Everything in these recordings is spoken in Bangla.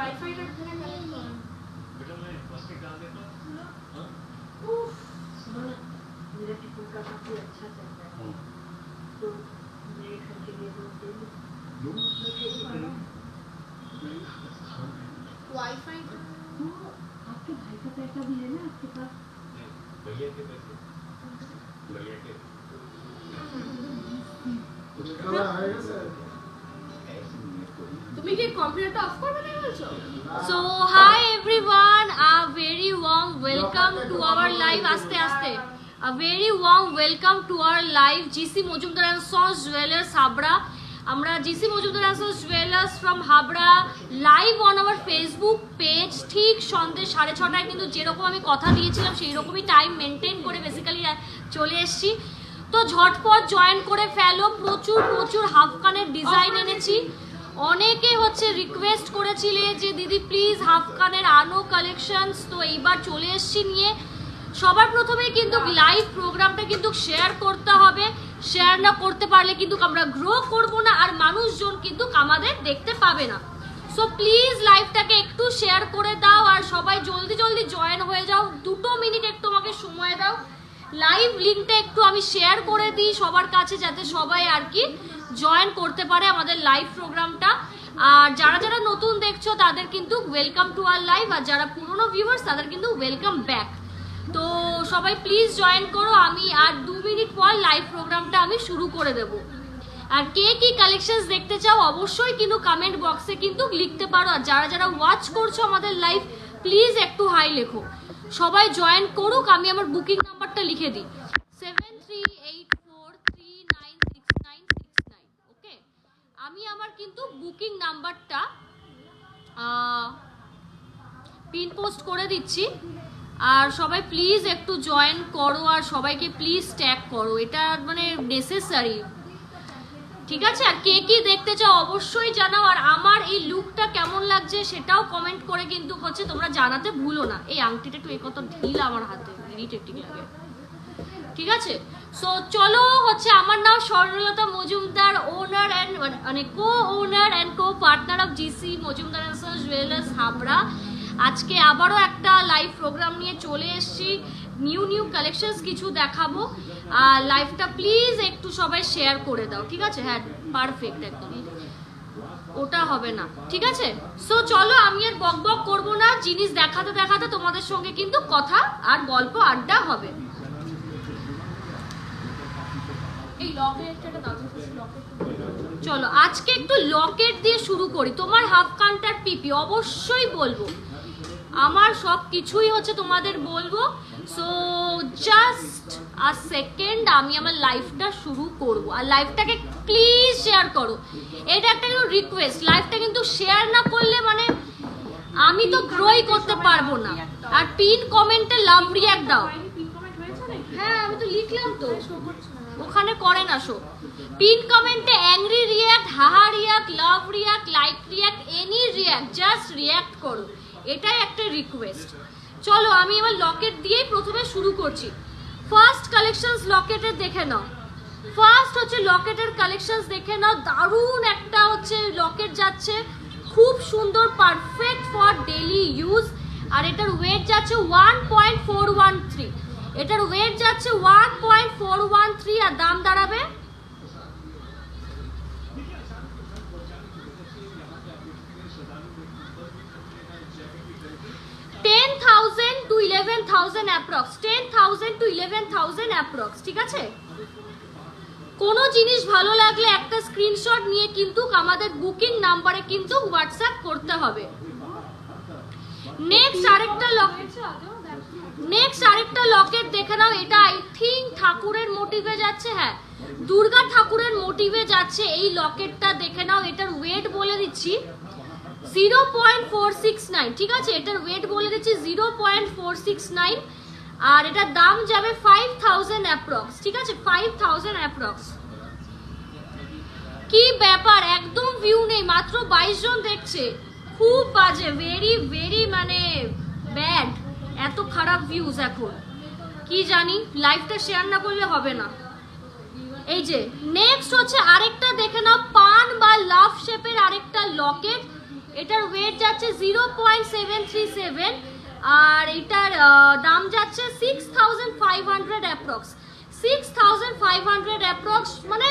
वाईफाई का कितने कनेक्ट हो बेटा मैं बस के डाल देता हूँ। हाँ सुनो ना, मेरा टिकट का काफी अच्छा चल रहा है, तो मेरे घर के लिए दो दे दो। वाईफाई तो आपके भाई का पैसा भी है ना आपके पास? भैया के पैसे भैया के आएगा सर। তুমি কি কম্পিউটারটা অফ করবে না বলছো? So hi everyone, a very warm welcome to our live. আস্তে আস্তে a very warm welcome to our live GC Mojumdar and Sons Jewelers Habra. আমরা GC Mojumdar and Sons Jewelers from Habra live on our Facebook page ঠিক সন্ধ্যে 6:30টায়, কিন্তু যেরকম আমি কথা দিয়েছিলাম সেই রকমই টাইম মেনটেন করে বেসিক্যালি চলে এসেছি। তো ঝটপট জয়েন করে ফেলো, প্রচুর প্রচুর হাফ কানের ডিজাইন এনেছি। অনেকে হচ্ছে রিকোয়েস্ট করেছিলে যে দিদি প্লিজ হাফ কানের আনো কালেকশনস, তো এইবার চলে এসেছি নিয়ে। সবার প্রথমে কিন্তু লাইভ প্রোগ্রামটা কিন্তু শেয়ার করতে হবে, শেয়ার না করতে পারলে কিন্তু আমরা গ্রো করব না, আর মানুষজন কিন্তু আমাদের দেখতে পাবে না। সো প্লিজ লাইভটাকে একটু শেয়ার করে দাও, আর সবাই জলদি জলদি জয়েন হয়ে যাও। 2 মিনিট একটু আমাকে সময় দাও, লাইভ লিঙ্কটা একটু আমি শেয়ার করে দিই সবার কাছে, যাতে সবাই আর কি জয়েন করতে পারে আমাদের লাইভ প্রোগ্রামটা। আর যারা যারা নতুন দেখছো তাদের কিন্তু ওয়েলকাম টু আওয়ার লাইভ, আর যারা পুরনো ভিউয়ার্স তাদের কিন্তু ওয়েলকাম ব্যাক। তো সবাই প্লিজ জয়েন করো, আমি আর 2 মিনিট পর লাইভ প্রোগ্রামটা আমি শুরু করে দেব। আর কে কি কালেকশনস দেখতে চাও অবশ্যই কিন্তু কমেন্ট বক্সে কিন্তু লিখতে পারো, আর যারা যারা ওয়াচ করছো আমাদের লাইভ প্লিজ একটু হাই লেখো। সবাই জয়েন করুক, আমি আমার বুকিং নাম্বারটা লিখে দিই 7384396969। ওকে, আমি আমার কিন্তু বুকিং নাম্বারটা পিন পোস্ট করে দিচ্ছি, আর সবাই প্লিজ একটু জয়েন করো, আর সবাইকে প্লিজ ট্যাগ করো, এটা মানে নেসেসারি, ঠিক আছে? আর কে কি দেখতে চাও অবশ্যই জানাও, আর আমার এই লুকটা কেমন লাগছে সেটাও কমেন্ট করে কিন্তু হচ্ছে তোমরা জানাতে ভুলো না। এই আংটিটা একটু কত ঢিল আমার হাতে, ইরিটেটিং লাগে, ঠিক আছে? সো চলো হচ্ছে, আমার নাম স্বর্ণলতা মজুমদার, ওনার অ্যান্ড মানে co owner and co partner of GC Majumdar and sons jewellers Habra. আজকে আবারও একটা লাইভ প্রোগ্রাম নিয়ে চলে এসেছি, নিউ কালেকশনস কিছু দেখাবো। আর লাইভটা প্লিজ একটু সবাই শেয়ার করে দাও, ঠিক আছে? হ্যাঁ পারফেক্ট, একদম ওটা হবে না, ঠিক আছে? সো চলো, আমি আর বক বক করবো না, জিনিস দেখাতে দেখাতে তোমাদের সঙ্গে কিন্তু কথা আর গল্প আড্ডা হবে। এই লকেটটা চলো আজকে একটু লকেট দিয়ে শুরু করি। তোমার হাফ কানটার পিপি অবশ্যই বলবো, আমার সব কিছুই হচ্ছে তোমাদের বলবো। সো জাস্ট আ সেকেন্ড, আমি আমার লাইভটা শুরু করব, আর লাইভটাকে প্লিজ শেয়ার করো, এটা একটা কিন্তু রিকোয়েস্ট। লাইভটা কিন্তু শেয়ার না করলে মানে আমি তো গ্রোই করতে পারবো না। আর পিন কমেন্টে লাভ রিঅ্যাক্ট দাও। হ্যাঁ আমি তো লিখলাম, তো ওখানে করে না শো। পিন কমেন্টে angry react, haha react, love react, like react, any react, just react করো, এটাই একটা রিকোয়েস্ট। চলো আমি এবার লকেট দিয়েই প্রথমে শুরু করছি। ফার্স্ট কালেকশনস লকেটের দেখে নাও, ফার্স্ট হচ্ছে লকেটের কালেকশনস দেখে নাও। দারুণ একটা হচ্ছে লকেট যাচ্ছে, খুব সুন্দর, পারফেক্ট ফর ডেইলি ইউজ। আর এটার ওয়েট যাচ্ছে 1.413, এটার ওয়েট যাচ্ছে 1.413, আর দাম দাঁড়াবে 10,000 to 11,000 অ্যাপ্রক্স, 10,000 to 11,000 অ্যাপ্রক্স, ঠিক আছে? কোনো জিনিস ভালো লাগলে একটা স্ক্রিনশট নিয়ে কিন্তু আমাদের বুকিং নাম্বারে কিন্তু হোয়াটসঅ্যাপ করতে হবে। নেক্সট আরেকটা লকেট দেখে নাও, এটা আই থিঙ্ক ঠাকুরের মোটিভে যাচ্ছে, হ্যাঁ দুর্গা ঠাকুরের মোটিভে যাচ্ছে এই লকেটটা দেখে নাও। এটার ওয়েট বলে দিচ্ছি 0.469, ঠিক আছে? এটার ওয়েট বলে দিচ্ছি 0.469, আর এটার দাম যাবে 5,000 অ্যাপ্রক্স, ঠিক আছে? 5,000 অ্যাপ্রক্স। কি ব্যাপার, একদম ভিউ নেই, মাত্র 22 জন দেখছে, খুব বাজে, ভেরি ভেরি মানে ব্যাড, এত খারাপ ভিউজ এখন, কি জানি, লাইভটা শেয়ার না করলে হবে না। এই যে নেক্সট হচ্ছে আরেকটা দেখে নাও, পান বা লাভ শেপের আরেকটা লকেট, এটার ওয়েট যাচ্ছে 0.737 আর এটার দাম যাচ্ছে 6500 অ্যাপ্রক্স। 6500 অ্যাপ্রক্স মানে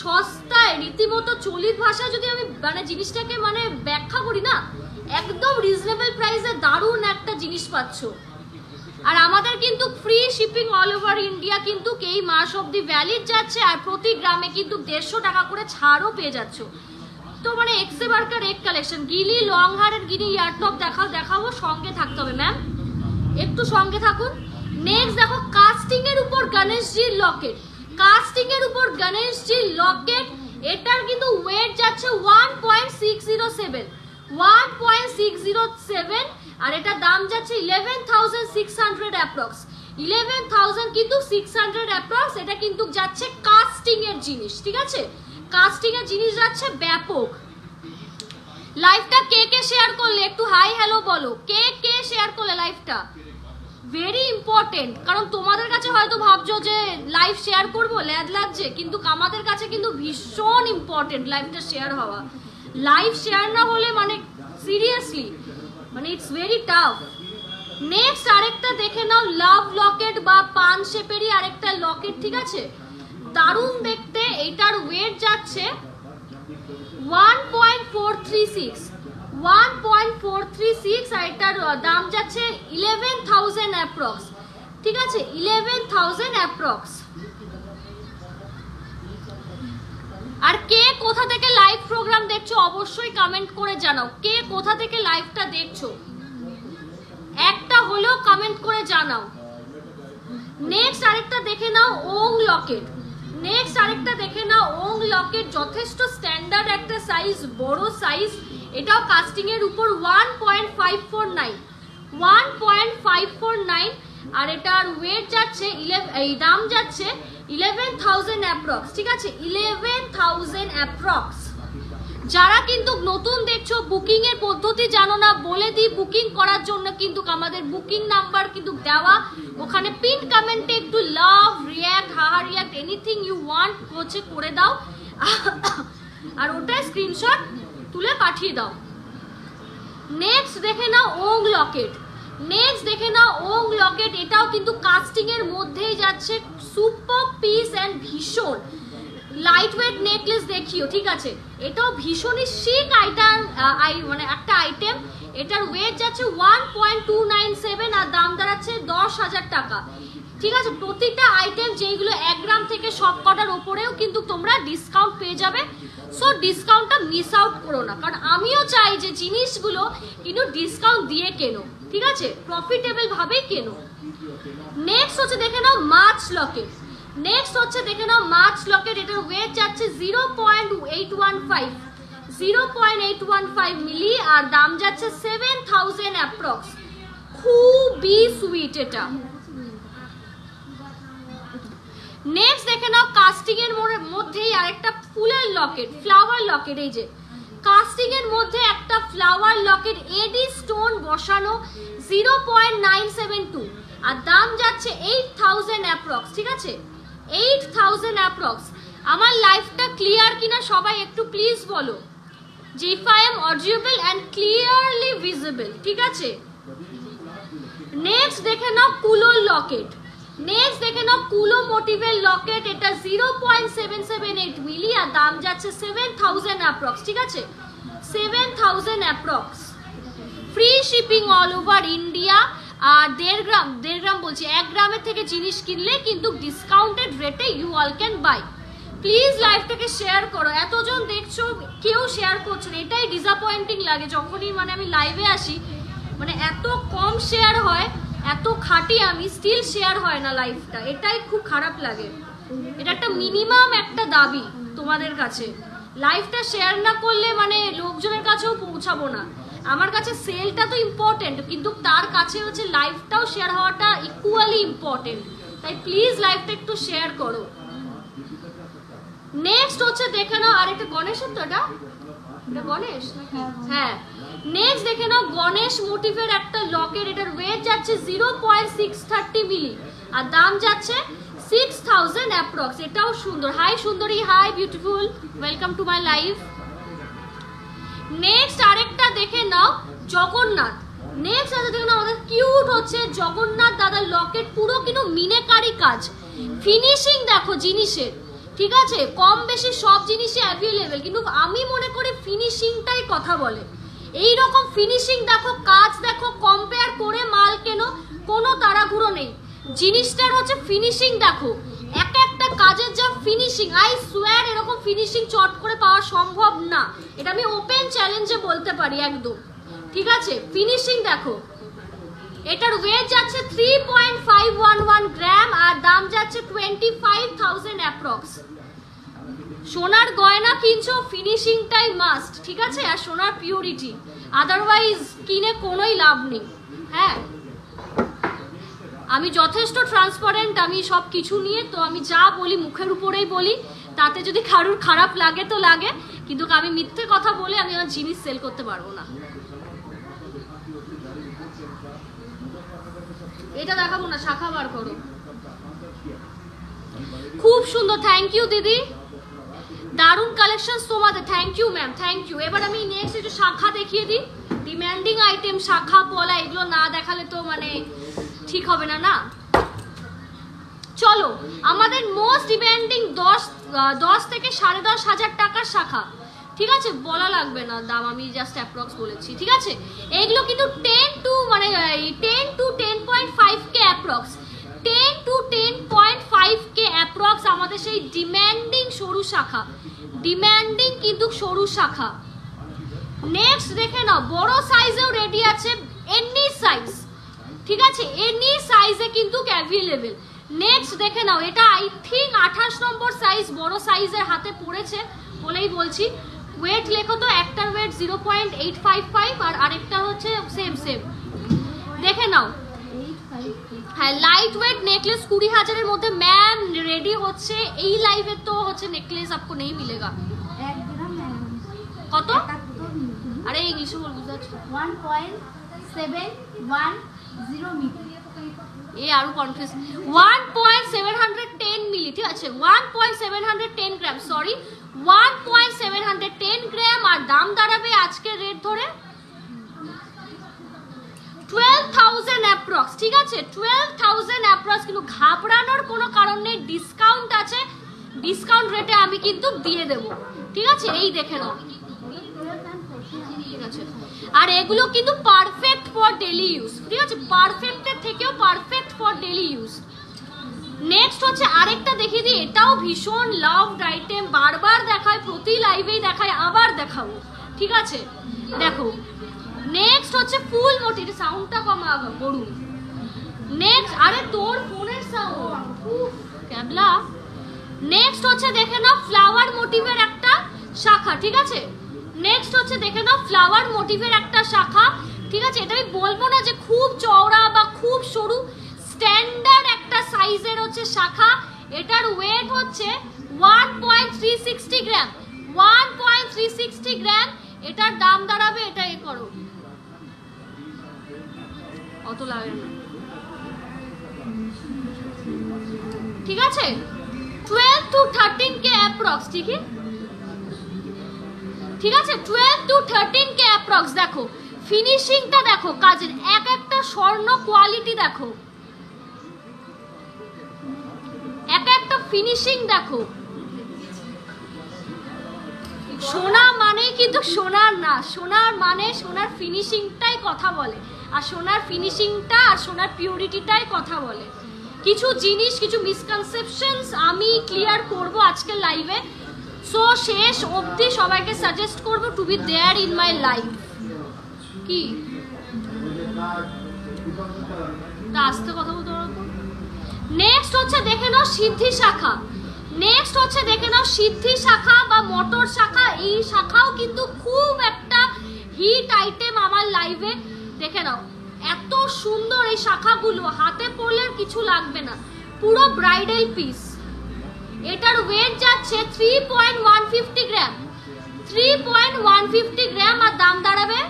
সস্তায়, রীতিমতো চলিত ভাষায় যদি আমি মানে জিনিসটাকে মানে ব্যাখ্যা করি না, একদম রিজনেবল প্রাইসে দারুণ একটা জিনিস পাচ্ছ। আর আমাদের কিন্তু free shipping all over India কিন্তু এই মাস অব্দি ভ্যালিড যাচ্ছে, আর প্রতি গ্রামে কিন্তু 150 টাকা করে ছাড়ও পেয়ে যাচ্ছ। তো মানে এক্সে বার্কার এক কালেকশন, গিলি লং হারের গিনি ইয়ারটপ দেখাবো, সঙ্গে থাকতে হবে ম্যাম, একটু সঙ্গে থাকুন। নেক্সট দেখো কাস্টিং এর উপর গণেশজির লকেট, কাস্টিং এর উপর গণেশজির লকেট, এটার কিন্তু ওয়েট যাচ্ছে 1.607 আর এটা দাম যাচ্ছে 11,600 অ্যাপ্রক্স। 11,000 কিন্তু 600 অ্যাপ্রক্স, এটা কিন্তু যাচ্ছে কাস্টিং এর জিনিস, ঠিক আছে, কাস্টিং এর জিনিস যাচ্ছে ব্যাপক। লাইভটা কে কে শেয়ার করলে একটু হাই হ্যালো বলো, কে কে শেয়ার করলে লাইভটা, ভেরি ইম্পর্টেন্ট। কারণ তোমাদের কাছে হয়তো ভাবছো যে লাইভ শেয়ার করবো ল্যাদ লাগছে, কিন্তু আমাদের কাছে কিন্তু ভীষণ ইম্পর্টেন্ট লাইভটা শেয়ার হওয়া। লাইভ শেয়ার না হলে মানে সিরিয়াসলি মানে ইটস ভেরি টাফ। নেক্সট আরেকটা দেখে নাও, লাভ লকেট বা পান শেপেরই আরেকটা লকেট, ঠিক আছে, দারুণ দেখতে। এটার ওয়েট যাচ্ছে 1.436 আর এটার দাম যাচ্ছে 11,000 অ্যাপ্রক্স, ঠিক আছে, 11,000 অ্যাপ্রক্স। আর কে কোথা থেকে লাইভ প্রোগ্রাম দেখছো অবশ্যই কমেন্ট করে জানাও, কে কোথা থেকে লাইভটা দেখছো একটা হলেও কমেন্ট করে জানাও। নেক্সট আরেকটা দেখে নাও ওং লকেট, নেক্সট আরেকটা দেখে নাও ওং লকেট, যথেষ্ট স্ট্যান্ডার্ড একটা সাইজ, বড় সাইজ, এটাও কাস্টিং এর উপর 1.549 আর এটার ওয়েট যাচ্ছে এই দাম যাচ্ছে 11,000 অ্যাপ্রক্স, ঠিক আছে, 11,000 অ্যাপ্রক্স। যারা কিন্তু নতুন দেখছো, বুকিং এর পদ্ধতি জানো না, বলে দিই বুকিং করার জন্য কিন্তু আমাদের বুকিং নাম্বার কিন্তু দেওয়া, ওখানে পিন কমেন্টে একটু love react haha react anything you want হচ্ছে করে দাও আর ওটা স্ক্রিনশট তুলে পাঠিয়ে দাও। নেক্সট দেখে নাও ওং লকেট, নেক্সট দেখে নাও ওং লকেট, এটাও কিন্তু কাস্টিং এর মধ্যেই যাচ্ছে, সুপার পিস এন্ড ভীষণ লাইট ওয়েট নেকলেস দেখিও, ঠিক আছে, এটাও ভীষণই শিক আইটেম, মানে একটা আইটেম। এটার ওয়েট যাচ্ছে 1.297 আর দাম দাঁড়াচ্ছে 10,000 টাকা, ঠিক আছে। প্রতিটা আইটেম যেগুলো 1 গ্রাম থেকে সব কটার ওপরেও কিন্তু তোমরা ডিসকাউন্ট পেয়ে যাবে, সো ডিসকাউন্টটা মিস আউট করো না, কারণ আমিও চাই যে জিনিসগুলো কিন্তু ডিসকাউন্ট দিয়ে কেনো, ঠিক আছে, প্রফিটেবল ভাবেই কেনো। নেক্সট হচ্ছে দেখে নাও মাছ লকেট, নেক্সট হচ্ছে দেখে নাও মাছ লকেট, এটার ওয়েট যাচ্ছে 0.815 মিলি আর দাম যাচ্ছে 7,000 অ্যাপ্রক্স, খুবই সুইট এটা। নেক্সট দেখে নাও কাস্টিং এর মধ্যেই আরেকটা ফুলের লকেট, ফ্লাওয়ার লকেট, এই যে কাস্টিং এর মধ্যে একটা ফ্লাওয়ার লকেট, এডি স্টোন বসানো, 0.972 আর দাম যাচ্ছে 8,000 অ্যাপ্রক্স, ঠিক আছে, 8,000 অ্যাপ্রক্স। আমার লাইফটা ক্লিয়ার কিনা সবাই একটু প্লিজ বলো, যে if I am audible and clearly visible, ঠিক আছে। নেক্সট দেখে নাও কুলোর লকেট, নেক্সট দেখে নাও কুলো মোটিভের লকেট, এটা 0.778 মিলি আর দাম যাচ্ছে 7,000 অ্যাপ্রক্স, ঠিক আছে, 7,000 approx. Free shipping all over India আর 1.5 গ্রাম বলছি, 1 গ্রামের থেকে জিনিস কিনলে কিন্তু ডিসকাউন্টেড রেটে you all can buy. Please লাইভটাকে শেয়ার করো, এতজন দেখছো কেউ শেয়ার করছো না, এটাই ডিসঅ্যাপয়েন্টিং লাগে যখনই মানে আমি লাইভে আসি, মানে এত কম শেয়ার হয়, এত খাটি আমি, স্টিল শেয়ার হয় না লাইভটা, এটাই খুব খারাপ লাগে। এটা একটা মিনিমাম একটা দাবি তোমাদের কাছে, লাইভটা শেয়ার না করলে মানে লোকজনের কাছেও পৌঁছাবো না। আমার কাছে সেলটা তো ইম্পর্টেন্ট, কিন্তু তার কাছে হচ্ছে লাইভটাও শেয়ার হওয়াটা ইকুয়ালি ইম্পর্টেন্ট, তাই প্লিজ লাইভটা একটু শেয়ার করো। নেক্সট হচ্ছে দেখে নাও আরেকটা গণেশের, তো এটা গণেশ নাকি, হ্যাঁ, নেক্সট দেখে নাও গণেশ মোটিভের একটা লকেট, এটার ওয়েট যাচ্ছে 0.630 মিলি আর দাম যাচ্ছে 6,000 অ্যাপ্রক্স, এটাও সুন্দর। হাই সুন্দরী, hi beautiful, welcome to my live. Next আরেকটা দেখে নাও জগন্নাথ। নেক্সট আছে দেখে নাও আমাদের কিউট হচ্ছে জগন্নাথ দাদার লকেট, পুরো কিন্তু মিনেকারি কাজ, ফিনিশিং দেখো জিনিসের, ঠিক আছে? কম বেশি সব জিনিসই অ্যাভেলেবেল, কিন্তু আমি মনে করি ফিনিশিংটাই কথা বলে। এই রকম ফিনিশিং দেখো, কাজ দেখো, কম্পেয়ার করে মাল কেনো, কোনো তাড়াহুড়ো নেই। জিনিসটার হচ্ছে ফিনিশিং দেখো, এক একটা কাজের যা ফিনিশিং, আই সোয়্যার এরকম ফিনিশিং চট করে পাওয়া সম্ভব না, এটা আমি ওপেন চ্যালেঞ্জে বলতে পারি একদম, ঠিক আছে? ফিনিশিং দেখো, এটার ওয়েট যাচ্ছে 3.511 গ্রাম আর দাম যাচ্ছে 25,000 অ্যাপ্রক্স। সোনার গয়না কিনছো, ফিনিশিংটাই মাস্ট, ঠিক আছে? আর সোনার পিউরিটি, আদারওয়াইজ কিনে কোনোই লাভ নেই। হ্যাঁ, আমি যথেষ্ট ট্রান্সপারেন্ট, আমি সব কিছু নিয়ে, তো আমি যা বলি মুখের উপরেই বলি, তাতে যদি কারুর খারাপ লাগে তো লাগে, কিন্তু আমি মিথ্যে কথা বলে আমি আমার জিনিস সেল করতে পারবো না। এটা দেখাবো না, শাখা বার করো। খুব সুন্দর, থ্যাংক ইউ দিদি, দারুণ কালেকশন তোমাদের, thank you ma'am, thank you. এবার আমি নেক্সট একটু শাখা দেখিয়ে দিই, ডিমান্ডিং আইটেম, শাখা পলা এগুলো না দেখালে তো মানে ঠিক হবে না না। চলো, আমাদের মোস্ট ডিমান্ডিং 10 থেকে 10,500 টাকার শাখা, ঠিক আছে? বলা লাগবে না দাম, আমি জাস্ট অ্যাপ্রক্স বলেছি, ঠিক আছে? এইগুলো কিন্তু 10 to 10.5K approx, 10 to 10.5K approx আমাদের সেই ডিমান্ডিং সরু শাখা, ডিমান্ডিং কিন্তু সরু শাখা। নেক্সট দেখে নাও, বড় সাইজেও রেডি আছে, এনি সাইজ, ঠিক আছে? এনি সাইজে কিন্তু অ্যাভেলেবেল। নেক্সট দেখে নাও, এটা আই থিঙ্ক 28 নম্বর সাইজ, বড় সাইজের হাতে পড়েছে বলেই বলছি। ওয়েট লেখো তো, একটার ওয়েট 0.855 আর আরেকটা হচ্ছে সেম দেখে নাও। হ্যাঁ, লাইট ওয়েট নেকলেস 20,000-এর মধ্যে ম্যাম রেডি হচ্ছে। এই লাইভে তো হচ্ছে নেকলেস আপকো নেই মিলেগা। কত? আরে ইংলিশে বল, বুঝতে পারছো? 1.710 মিলি। এ আরো কনফিউজ, 1.710 মিলি, ঠিক আছে? 1.710 গ্রাম, সরি 1.710 গ্রাম, আর দাম দাঁড়াবে আজকের রেট ধরে 12,000 অ্যাপ্রক্স, ঠিক আছে? 12,000 অ্যাপ্রক্স, কিন্তু ঘাবড়ানোর কোনো কারণ নেই, ডিসকাউন্ট আছে, ডিসকাউন্ট রেটে আমি কিন্তু দিয়ে দেবো, ঠিক আছে? এই দেখে নাও, ঠিক আছে? আর এগুলো কিন্তু পারফেক্ট ফর ডেইলি ইউজ, ঠিক আছে? পারফেক্টের থেকেও perfect for daily use. Next হচ্ছে আরেকটা দেখিয়ে দিই, এটাও ভীষণ লাভড আইটেম, বারবার দেখায়, প্রতি লাইভেই দেখায়, আবার দেখাবো, ঠিক আছে? দেখো, নেক্সট হচ্ছে ফুল মোটি, সাউন্ডটা কমা করুন। নেক্সট, আরে তোর ফোনের সাউন্ড ক্যাবলা। নেক্সট হচ্ছে দেখে নাও ফ্লাওয়ার মোটিভের একটা শাখা, ঠিক আছে? নেক্সট হচ্ছে দেখে নাও ফ্লাওয়ার মোটিভের একটা শাখা, ঠিক আছে? এটা আমি বলবো না যে খুব চওড়া বা খুব সরু, স্ট্যান্ডার্ড একটা সাইজের হচ্ছে শাখা। এটার ওয়েট হচ্ছে 1.360 গ্রাম, 1.360 গ্রাম। এটার দাম দাঁড়াবে, এটা এ করো, অত লাগে না, ঠিক আছে? 12 to 13K অ্যাপ্রক্স, ঠিক আছে? 12 to 13K অ্যাপ্রক্স। দেখো ফিনিশিংটা দেখো, কাজের এক একটা স্বর্ণ কোয়ালিটি দেখো, এক একটা ফিনিশিং দেখো। সোনা মানে কিন্তু সোনার না, সোনার মানে সোনার ফিনিশিংটাই কথা বলে, আর সোনার ফিনিশিংটা আর সোনার পিউরিটিটাই কথা বলে। কিছু জিনিস, কিছু মিসকনসেপশনস আমি ক্লিয়ার করব আজকের লাইভে, সো শেষ অবধি সবাইকে সাজেস্ট করব to be there in my life. কি আস্তে কথা বলতে পারবো? নেক্সট হচ্ছে দেখে নাও সিদ্ধি শাখা, নেক্সট হচ্ছে দেখে নাও সিদ্ধি শাখা বা মটর শাখা। এই শাখাও কিন্তু খুব একটা হিট আইটেম আমার লাইভে। দেখে নাও এত সুন্দর এই শাখাগুলো, হাতে পরলে কিছু লাগবে না, পুরো ব্রাইডাল পিস। এটার ওয়েট যাচ্ছে 3.150 গ্রাম, 3.150 গ্রাম, আর দাম দাঁড়াবে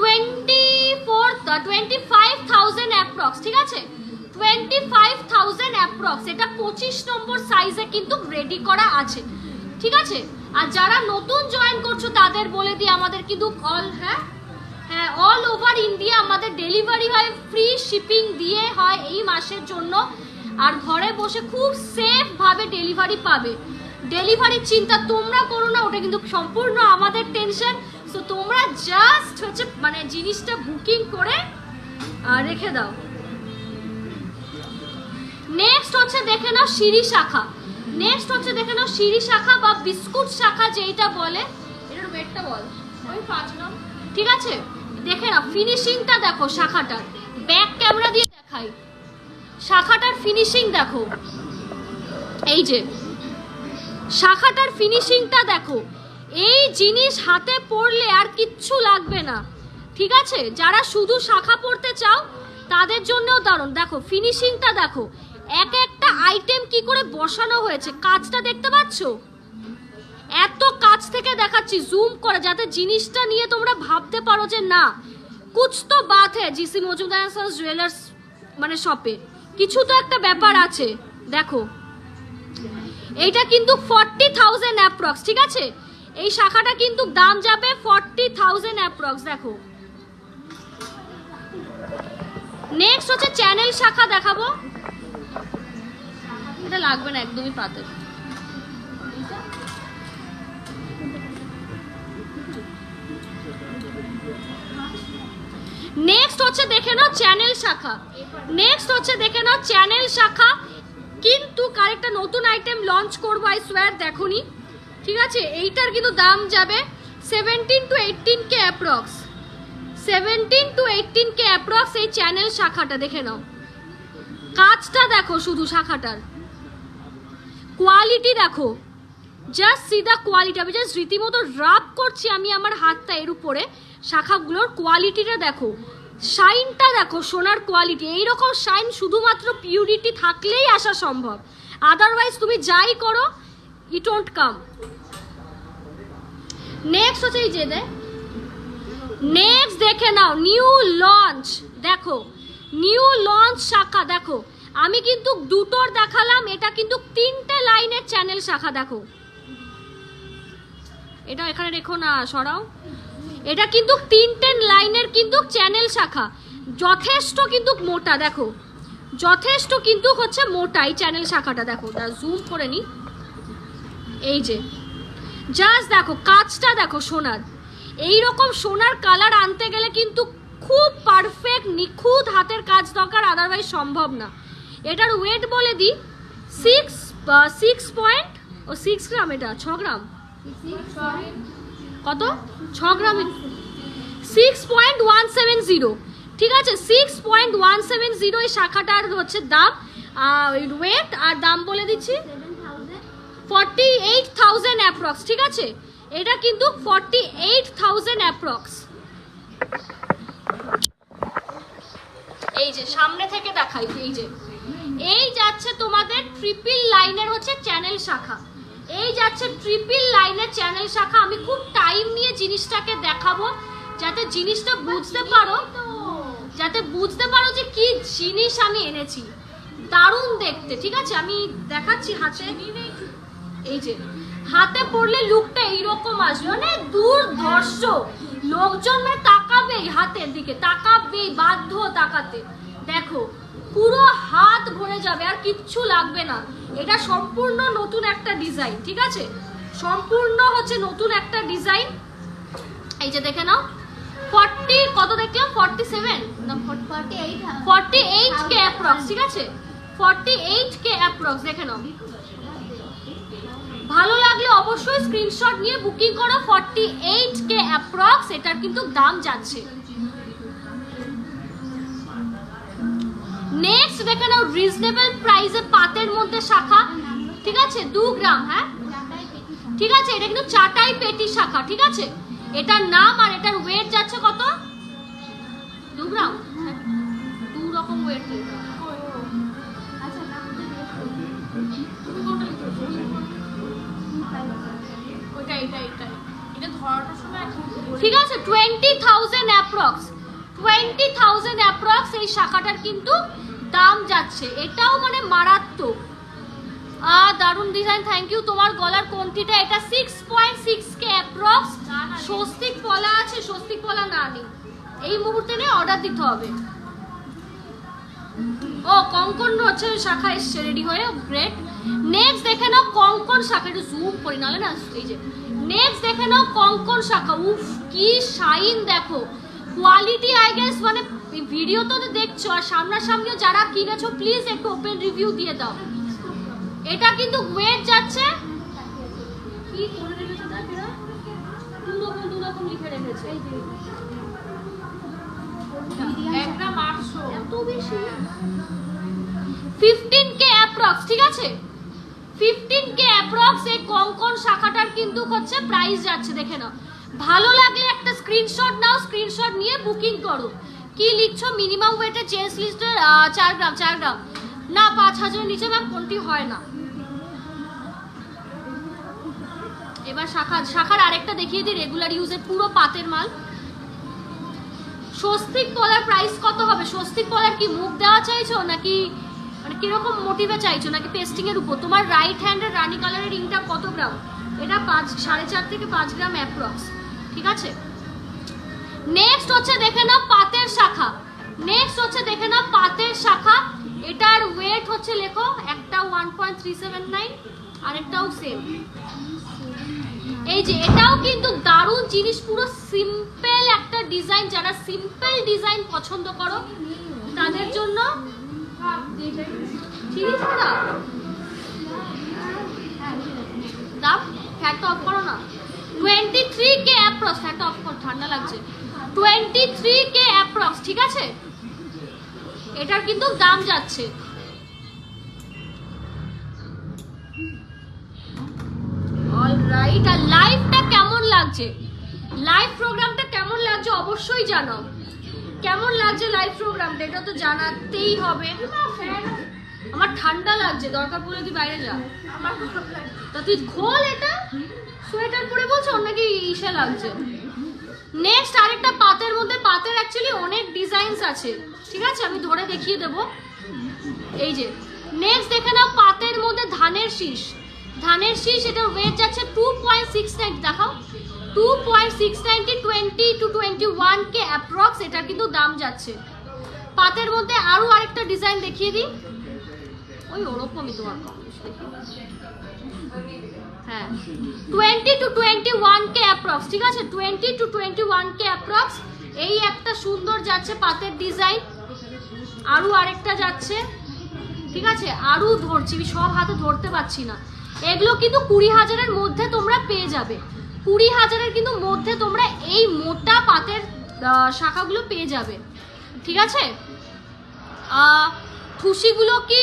25,000 অ্যাপ্রক্স, ঠিক আছে? 25,000 অ্যাপ্রক্স। এটা 25 নম্বর সাইজে কিন্তু রেডি করা আছে, ঠিক আছে। আর যারা নতুন জয়েন করছো তাদের বলে দিই, আমাদের কিন্তু অল ওভার ইন্ডিয়া আমাদের ডেলিভারি হয়, ফ্রি শিপিং দিয়ে হয় এই মাসের জন্য। আর ঘরে বসে খুব সেফ ভাবে ডেলিভারি পাবে। ডেলিভারির চিন্তা তোমরা করো না, ওটা কিন্তু সম্পূর্ণ আমাদের টেনশন। সো তোমরা জাস্ট হচ্ছে মানে জিনিসটা বুকিং করে রেখে দাও। নেক্সট হচ্ছে দেখে নাও সিঁড়ি শাখা। নেক্সট হচ্ছে দেখে নাও সিঁড়ি শাখা বা বিস্কুট শাখা যেটা বলে, এটার ওয়েটটা বল, ওই 5 গ্রাম, ঠিক আছে। দেখে নাও ফিনিশিংটা দেখো শাখাটার, ব্যাক ক্যামেরা দিয়ে দেখাই, শাখাটার ফিনিশিং দেখো, এই যে শাখাটার ফিনিশিংটা দেখো। এই জিনিস হাতে পরলে আর কিচ্ছু লাগবে না, ঠিক আছে। যারা শুধু শাখা পরতে চাও তাদের জন্যও দারুণ। দেখো ফিনিশিংটা দেখো, এক একটা আইটেম কি করে বসানো হয়েছে, কাজটা দেখতে পাচ্ছ? এত কাছ থেকে দেখাচ্ছি জুম করে, যাতে জিনিসটা নিয়ে তোমরা ভাবতে পারো যে না কুছ তো বাত হ্যায় জিসি মজুমদার জুয়েলার্স মানে শপে, কিছু তো একটা ব্যাপার আছে। দেখো এইটা কিন্তু 40,000 অ্যাপ্রক্স, ঠিক আছে। এই শাখাটা কিন্তু দাম যাবে 40,000 অ্যাপ্রক্স। দেখো নেক্সট হচ্ছে চ্যানেল শাখা দেখাবো, এটা লাগবে না একদমই পাতে। নেক্সট হচ্ছে দেখে নাও চ্যানেল শাখা। নেক্সট হচ্ছে দেখে নাও চ্যানেল শাখা, কিন্তু আরেকটা নতুন আইটেম লঞ্চ করবো, আই সোয়ার দেখোনি, ঠিক আছে। এইটার কিন্তু দাম যাবে 17 to 18K approx, 17 to 18K approx. এই চ্যানেল শাখাটা দেখে নাও, কাজটা দেখো শুধু, শাখাটার কোয়ালিটি দেখো, জাস্ট সি দা কোয়ালিটি। আমি জাস্ট রীতিমতো রাব করছি আমি আমার হাতটা এর উপরে, শাখাগুলোর কোয়ালিটিটা দেখো, শাইনটা দেখো, সোনার কোয়ালিটি। এইরকম শাইন শুধুমাত্র পিউরিটি থাকলেই আসা সম্ভব, আদারওয়াইজ তুমি যাই করো ইট ওন্ট কাম। নেক্সট হচ্ছে এই যে নেক্সট দেখে নাও নিউ লঞ্চ, দেখো নিউ লঞ্চ শাখা দেখো। আমি কিন্তু দুটোর দেখালাম, এটা কিন্তু 3টে লাইনের চ্যানেল শাখা। দেখো এটা এখানে রেখো না, সরাও। এটা কিন্তু 3টে লাইনের কিন্তু চ্যানেল শাখা, যথেষ্ট কিন্তু মোটা। দেখো যথেষ্ট কিন্তু হচ্ছে মোটা এই চ্যানেল শাখাটা। দেখো জুম করে নি, এই যে জাস্ট দেখো কাজটা দেখো সোনার। এইরকম সোনার কালার আনতে গেলে কিন্তু খুব পারফেক্ট নিখুঁত হাতের কাজ দরকার, আদারওয়াইজ সম্ভব না। এটার ওয়েট বলে দিই 6 গ্রাম, এটা 6 গ্রাম, কত 6 গ্রাম 6.170, ঠিক আছে। 6.170 এই শাখাটার হচ্ছে দাম, ওয়েট আর দাম বলে দিচ্ছি 48,000 অ্যাপ্রক্স, ঠিক আছে। এটা কিন্তু 48,000 অ্যাপ্রক্স। এই যে সামনে থেকে দেখাই, এই যে এই যাচ্ছে তোমাদের ট্রিপল লাইনের হচ্ছে চ্যানেল শাখা, এই যাচ্ছে ট্রিপল লাইনের চ্যানেল শাখা। আমি খুব টাইম নিয়ে জিনিসটাকে দেখাবো যাতে জিনিসটা বুঝতে পারো, যে কি জিনিস আমি এনেছি। দারুণ দেখতে, ঠিক আছে। আমি দেখাচ্ছি হাতে, এই যে হাতে পড়লে লুকটা এইরকম আসবে, মানে দুর্ধর্ষ। লোকজন মানে তাকাবেই হাতের দিকে, তাকাবেই, বাধ্য তাকাতে। দেখো পুরো হাত ভরে যাবে, আর কিচ্ছু লাগবে না। এটা সম্পূর্ণ নতুন একটা ডিজাইন, ঠিক আছে। সম্পূর্ণ হচ্ছে নতুন একটা ডিজাইন। এই যে দেখে নাও 40 কত দেখলাম 47 না 48K অ্যাপ্রক্স, ঠিক আছে। 48K অ্যাপ্রক্স দেখে নাও। ভালো লাগলে অবশ্যই স্ক্রিনশট নিয়ে বুকিং করো। 48K অ্যাপ্রক্স এটার কিন্তু দাম যাচ্ছে। নেক্সট দেখে নাও রিজনেবল প্রাইসে পাতের মধ্যে শাখা, ঠিক আছে। 2 গ্রাম, হ্যাঁ ঠিক আছে। এটা কিন্তু চাটাই পেটি শাখা, ঠিক আছে। এটার নাম আর এটার ওয়েট যাচ্ছে কত 2 গ্রাম, 2 রকম ওয়েট। ঠিক আছে 20,000 অ্যাপ্রক্স, 20,000 অ্যাপ্রক্স এই শাখাটার কিন্তু দাম যাচ্ছে। এটাও মানে মারাত্মক, ডিজাইন থ্যাংক ইউ। তোমার গলার কোনটিটা? এটা 6.6 কে অ্যাপ্রক্স। স্বস্তিক পলা আছে, স্বস্তিক পলা না নেই এই মুহূর্তে, নেই, অর্ডার দিতে হবে। ও কঙ্কন হচ্ছে শাখা এসছে রেডি হয়ে, গ্রেট। নেক্সট দেখে নাও কঙ্কন শাখা, একটু জুম করি নাহলে না, এই যে নেক্সট দেখে নাও কঙ্কন শাখা। উফ কি শাইন দেখো, কোয়ালিটি আই গেস, মানে ভিডিও তো দেখছো আর সামনাসামনিও যারা কিনেছো প্লিজ একটু ওপেন রিভিউ দিয়ে দাও। এটা কিন্তু ওয়েট যাচ্ছে কি করে রেখেছে, দেখ এরা দু রকম লিখে রেখেছে। এই যে 1 গ্রাম 800, এত বেশি। 15k অ্যাপ্রক্স, ঠিক আছে 15k অ্যাপ্রক্স এই কঙ্কন শাখাটার কিন্তু হচ্ছে প্রাইস যাচ্ছে, দেখে নাও। ভালো লাগলে একটা স্ক্রিনশট নাও, স্ক্রিনশট নিয়ে বুকিং করো। কি লিখছো? মিনিমাম ওয়েটে চেঞ্জ লিস্টের 4 গ্রাম, 4 গ্রাম না 5000 নিচে ম্যাম কোনটি হয় না। এবার শাখার আরেকটা দেখিয়ে দিই, রেগুলার ইউজের পুরো পাতের মাল। স্বস্তিক পলার প্রাইস কত হবে? স্বস্তিক পলার কি মুখ দেওয়া চাইছো নাকি মানে কিরকম মোটিভে চাইছো, নাকি পেস্টিং এর উপর? তোমার রাইট হ্যান্ডের রানী কালারের রিংটা কত গ্রাম? এটা 4.5 থেকে 5 গ্রাম অ্যাপ্রক্স, ঠিক আছে। নেক্সট হচ্ছে দেখে নাও পাতের শাখা। নেক্সট হচ্ছে দেখে নাও পাতের শাখা। এটার ওয়েট হচ্ছে লেখো, একটা 1.379 আরেকটাও সেম। এই যে এটাও কিন্তু দারুণ জিনিস, পুরো সিম্পল একটা ডিজাইন। যারা সিম্পল ডিজাইন পছন্দ করো তাদের জন্য দাম। ফ্যাটটা অফ করো না। 23k অ্যাপ্রক্স, ফ্যাটটা অফ কর, ঠান্ডা লাগছে। 23k অ্যাপ্রক্স, ঠিক আছে। এটার কিন্তু দাম যাচ্ছে। অলরাইট, আর লাইভটা কেমন লাগছে? লাইভ প্রোগ্রামটা কেমন লাগছে অবশ্যই জানাও। কেমন লাগছে লাইভ প্রোগ্রামটা এটা তো জানাতেই হবে। আমার ঠান্ডা লাগছে, দরকার পড়লে তুই বাইরে যা। তা তুই খোল, এটা সোয়েটার পরে বলছো নাকি ইসে লাগছে। নেক্সট আরেকটা পাতের মধ্যে, পাতের অ্যাকচুয়ালি অনেক ডিজাইনস আছে, ঠিক আছে আমি ধরে দেখিয়ে দেবো। এই যে নেক্সট দেখে নাও পাতের মধ্যে ধানের শীষ। ধানের শীষ এটার ওয়েট যাচ্ছে 2.69, দেখাও 2.690, 20 to 21k অ্যাপ্রক্স এটার কিন্তু দাম যাচ্ছে। পাতের মধ্যে আরো আরেকটা ডিজাইন দেখিয়ে দিই, ওই ওরকমই তোমার হ্যাঁ 20 to 21k অ্যাপ্রক্স, ঠিক আছে 20 to 21k অ্যাপ্রক্স। এই একটা সুন্দর যাচ্ছে পাতের ডিজাইন, আরো আরেকটা যাচ্ছে, ঠিক আছে আরো ধরছি, সব হাতে ধরতে পারছি না। এগুলো কিন্তু 20,000-এর মধ্যে তোমরা পেয়ে যাবে। 20,000-এর কিন্তু মধ্যে তোমরা এই মোটা পাতের শাখাগুলো পেয়ে যাবে, ঠিক আছে। থুসিগুলো কি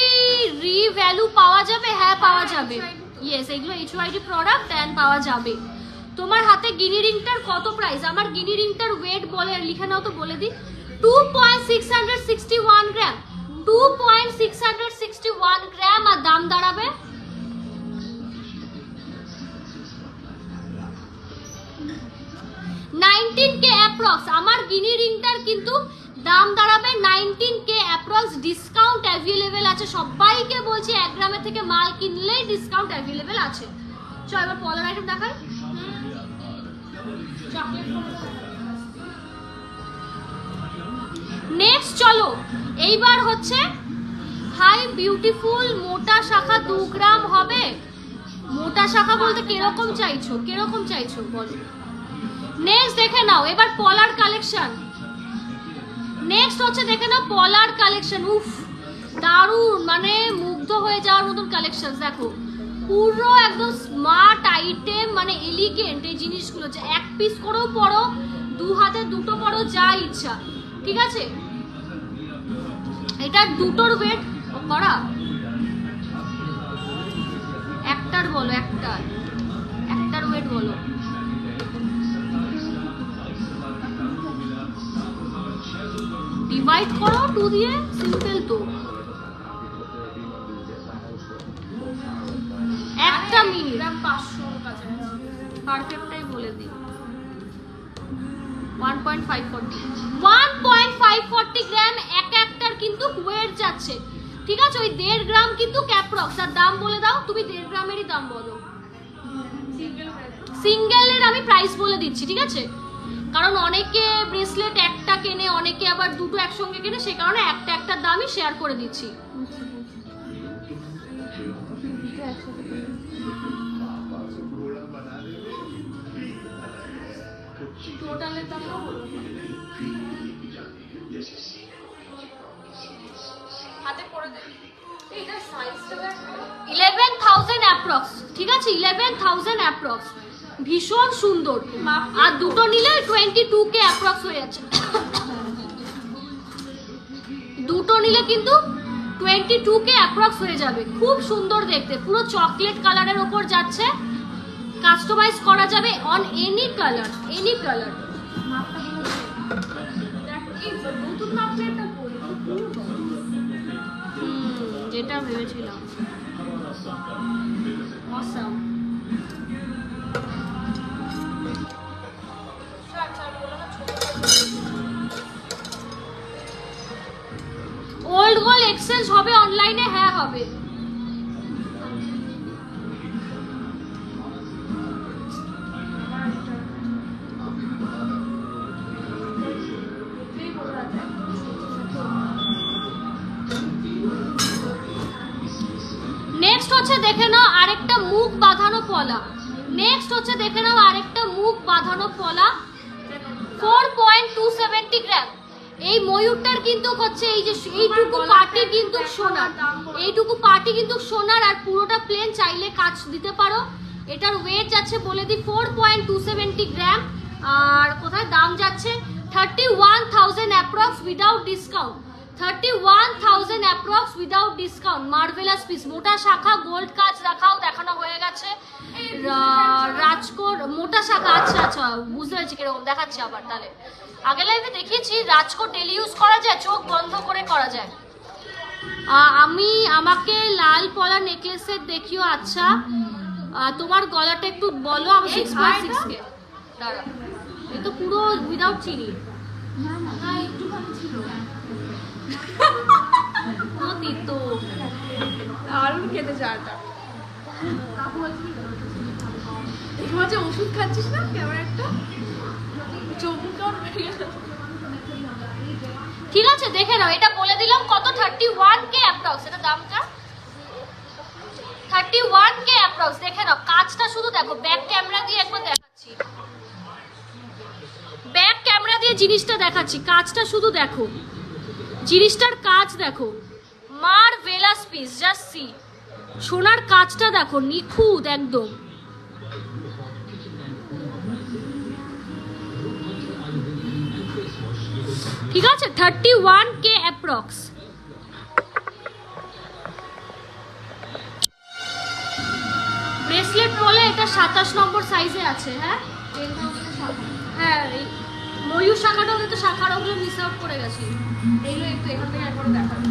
রিভ্যালু পাওয়া যাবে? হ্যাঁ পাওয়া যাবে, ইয়েস এগুলো HYD প্রোডাক্ট অ্যান্ড পাওয়া যাবে। তোমার হাতে গিনি রিংটার কত প্রাইস? আমার গিনি রিংটার ওয়েট বলে লিখে নাও তো, বলে দিই 2.661 গ্রাম, 2.661 গ্রাম। আর দাম দাঁড়াবে 19k অ্যাপ্রক্স। আমার গিনি রিংটার কিন্তু দাম দাঁড়াবে 19k অ্যাপ্রক্স। ডিসকাউন্ট অ্যাভেলেবেল আছে, সবাইকে বলছি 1 গ্রামের থেকে মাল কিনলেই ডিসকাউন্ট অ্যাভেলেবেল আছে। চল এবার পলার আইটেম দেখাই। নেক্সট চলো এইবার হচ্ছে হাই বিউটিফুল মোটা শাখা 2 গ্রাম হবে। মোটা শাখা বলতে কিরকম চাইছো, কিরকম চাইছো বলো। নেক্সট দেখে নাও এবার পলার কালেকশন। নেক্সট হচ্ছে দেখে নাও পলার কালেকশন। উফ দারুণ, মানে মুগ্ধ হয়ে যাওয়ার মতন কালেকশন। দেখো পুরো একদম স্মার্ট আইটেম, মানে এলিগেন্ট এই জিনিসগুলো। যে এক পিস করেও পরো, 2 হাতে দুটো পরো, যা ইচ্ছা, ঠিক আছে। এটা দুটোর ওয়েট করা, একটার বলো, একটার ওয়েট বলো। ডিভাইড করো 2 দিয়ে, সিম্পল তো। একটা মিনিট 500 এর কাছে পারফেক্টটাই বলে দিই। 1.540 গ্রাম এক একটার কিন্তু ওয়েট যাচ্ছে, ঠিক আছে। ওই 1.5 গ্রাম কিন্তু ক্যাপ্রক্স। আর দাম বলে দাও তুমি 1.5 গ্রামেরই দাম বলো। সিঙ্গেলের আমি প্রাইস বলে দিচ্ছি, ঠিক আছে? কারণ অনেকে ব্রেসলেট একটা কেনে, অনেকে আবার দুটো একসঙ্গে কেনে, সে কারণে একটা দামই শেয়ার করে দিচ্ছি। টোটালের দামটা বলো। হাতে করে দে। এইটা সাইজটা 11,000 অ্যাপ্রক্স, ঠিক আছে? 11,000 অ্যাপ্রক্স, ভীষণ সুন্দর। আর দুটো নিলে 22K অ্যাপ্রক্স হয়ে যাচ্ছে। দুটো নিলে কিন্তু 22K অ্যাপ্রক্স হয়ে যাবে। খুব সুন্দর দেখতে, পুরো চকলেট কালারের ওপর যাচ্ছে, কাস্টমাইজ করা যাবে on any colour, any colour. যেটা ভেবেছিলাম awesome। ওল্ড গোল্ড এক্সচেঞ্জ হবে অনলাইনে? হ্যাঁ হবে। নেক্সট হচ্ছে দেখে নাও আরেকটা মুখ বাঁধানো পলা। নেক্সট হচ্ছে দেখে নাও আরেকটা মুখ বাঁধানো পলা, 4.270 গ্রাম। এই ময়ূরটার কিন্তু হচ্ছে এই যে এইটুকু পার্টি কিন্তু সোনার, এইটুকু পার্টি কিন্তু সোনার, আর পুরোটা প্লেন, চাইলে কাজ দিতে পারো। এটার ওয়েট যাচ্ছে বলে দিই 4.270 গ্রাম। আর কোথায় দাম যাচ্ছে 31,000 approx without discount, 31,000 approx without discount. Marvellous piece, মোটা শাখা গোল্ড কাজ দেখানো হয়ে গেছে। রাজকোট মোটা শাখা, আচ্ছা আচ্ছা বুঝতে পেরেছি কিরকম দেখাচ্ছে। আবার তাহলে আগে লাইভে দেখিয়েছি রাজকোট ডেলি ইউজ করা যায়, চোখ বন্ধ করে করা যায়। আমাকে লাল পলা নেকলেসের দেখিও। আচ্ছা তোমার গলাটা একটু বলো। আমি 6.6K। দাঁড়া, এ তো পুরো উইদাউট চিনি। না একটুখানি ছিল তো আরো খেতে চাটা। বলছে ওষুধ খাচ্ছিস না? কেমন একটা ঠিক আছে দেখে নাও। এটা বলে দিলাম কত, 31K অ্যাপ্রক্স। এটা দামটা 31K অ্যাপ্রক্স। দেখে নাও, কাজটা শুধু দেখো। ব্যাক ক্যামেরা দিয়ে একবার দেখাচ্ছি, ব্যাক ক্যামেরা দিয়ে জিনিসটা দেখাচ্ছি, কাজটা শুধু দেখো, জিনিসটার কাজ দেখো। Marvellous piece, just see. সোনার কাজটা দেখো, নিখুঁত একদম। ঠিক আছে, 31K অ্যাপ্রক্স। ব্রেসলেট বলে এটা 27 নম্বর সাইজে আছে। হ্যাঁ হ্যাঁ, ময়ূর শাখাটাও তো, শাখার ওগুলো মিস আউট করে গেছি। এইগুলো একটু এখান থেকে একবার দেখাবো।